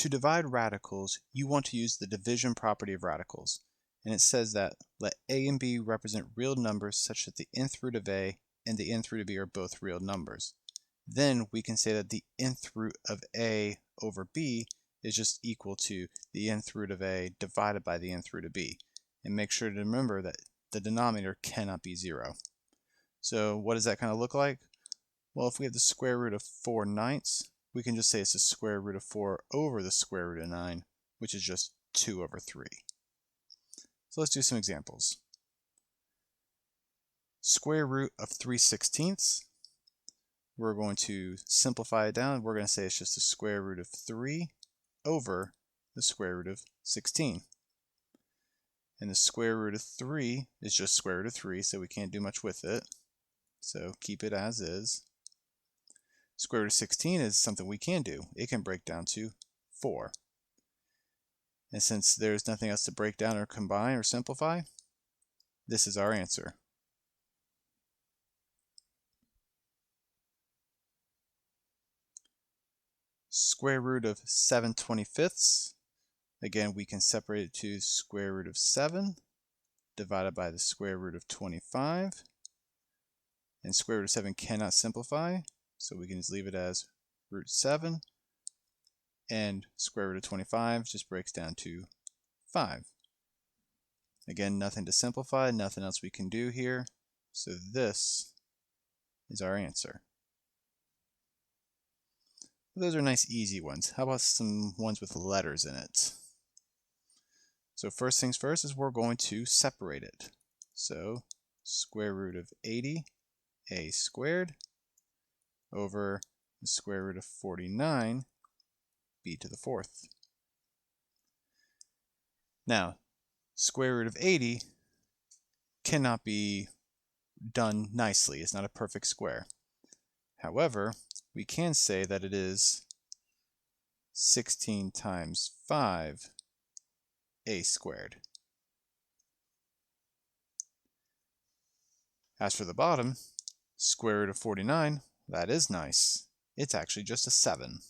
to divide radicals, you want to use the division property of radicals. And it says that let a and b represent real numbers such that the nth root of a and the nth root of b are both real numbers. Then we can say that the nth root of a over b is just equal to the nth root of a divided by the nth root of b. And make sure to remember that the denominator cannot be 0. So what does that kind of look like? Well, if we have the square root of 4/9, we can just say it's the square root of 4 over the square root of 9, which is just 2 over 3. So let's do some examples. Square root of 3/16, we're going to simplify it down. We're going to say it's just the square root of 3 over the square root of 16. And the square root of 3 is just square root of 3, so we can't do much with it. So keep it as is. Square root of 16 is something we can do. It can break down to 4. And since there's nothing else to break down or combine or simplify, this is our answer. Square root of 7/25. Again, we can separate it to square root of 7 divided by the square root of 25. And square root of 7 cannot simplify, so we can just leave it as root 7. And square root of 25 just breaks down to 5. Again, nothing to simplify, nothing else we can do here. So this is our answer. Those are nice easy ones. How about some ones with letters in it? So first things first is we're going to separate it. So square root of 80, a squared, over the square root of 49, b to the 4th. Now, square root of 80 cannot be done nicely. It's not a perfect square. However, we can say that it is 16 times 5 a squared. As for the bottom, square root of 49, that is nice. It's actually just a 7.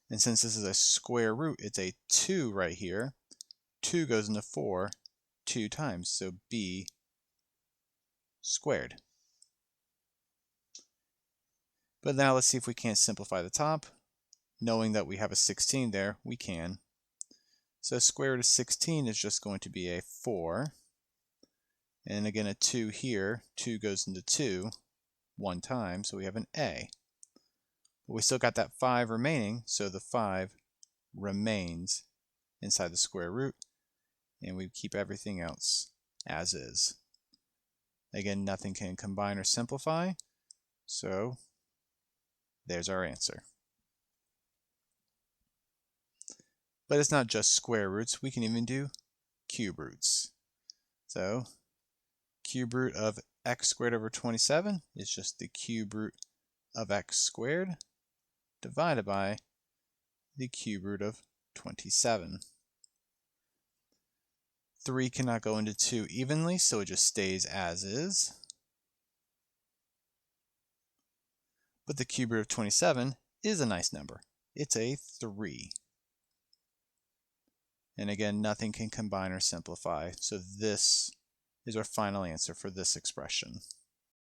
And since this is a square root, it's a 2 right here. 2 goes into 4 2 times, so b squared. But now let's see if we can't simplify the top. Knowing that we have a 16 there, we can. So square root of 16 is just going to be a 4. And again, a 2 here. 2 goes into 2 1 time, so we have an a. But we still got that 5 remaining, so the 5 remains inside the square root, and we keep everything else as is. Again, nothing can combine or simplify, so there's our answer. But it's not just square roots, we can even do cube roots. So cube root of x squared over 27 is just the cube root of x squared divided by the cube root of 27. 3 cannot go into 2 evenly, so it just stays as is. But the cube root of 27 is a nice number. It's a 3. And again, nothing can combine or simplify, so this is our final answer for this expression.